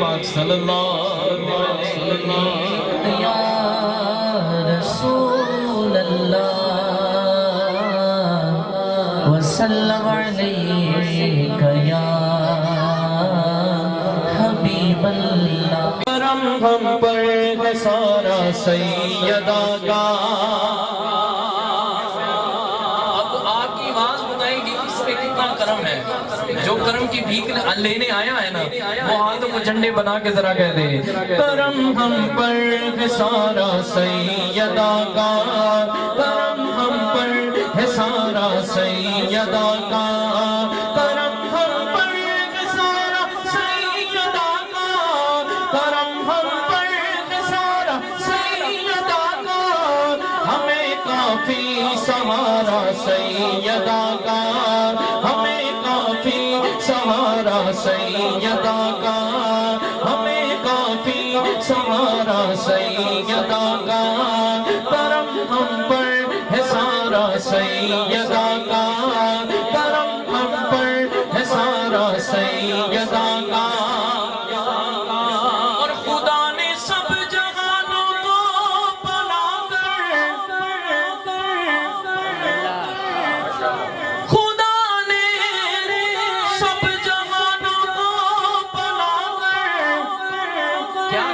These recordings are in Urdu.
پاک صلی اللہ علیہ وسلم یا رسول اللہ وسلم علیک یا حبیب اللہ کرم ہم پر ہے سارا سیدہ کا آپ کی آواز بتائے گی اس پہ کتنا کرم ہے. جو کرم کی بھیک لینے آیا ہے نا وہ ہاتھوں کو جھنڈے بنا کے ذرا کہہ دے کرم ہم پر ہے سارا سیدہ کا کرم ہم پر ہے سارا سیدہ کا کرم ہم پر ہے سارا سیدہ کا کرم ہم پر ہے سارا سیدہ کا ہمیں کافی سہارا سیدہ کا ہمیں کافی سہارا سیدہ کا ہمیں کافی سہارا سیدہ کا کرم ہم پر ہے سارا سیدہ کا کرم ہم پر ہے سارا سیدہ کا اور خدا نے سب جہانوں کو بنا کر خدا نے سب جہانوں کو بنا کر کیا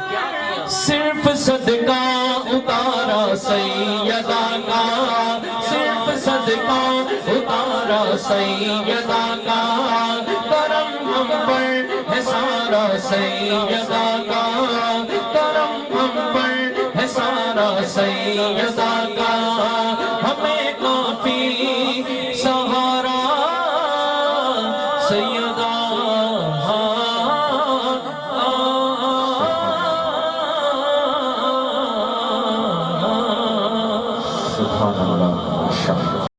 کیا صرف صدقہ اتارا سیدہ کا صرف صدقہ اتارا سیدہ کا کرم ہم پر ہے سارا سیدہ کا کرم ہم پر ہے سارا سیدہ کا ہمیں کافی سہارا سیدہ سبحان اللہ.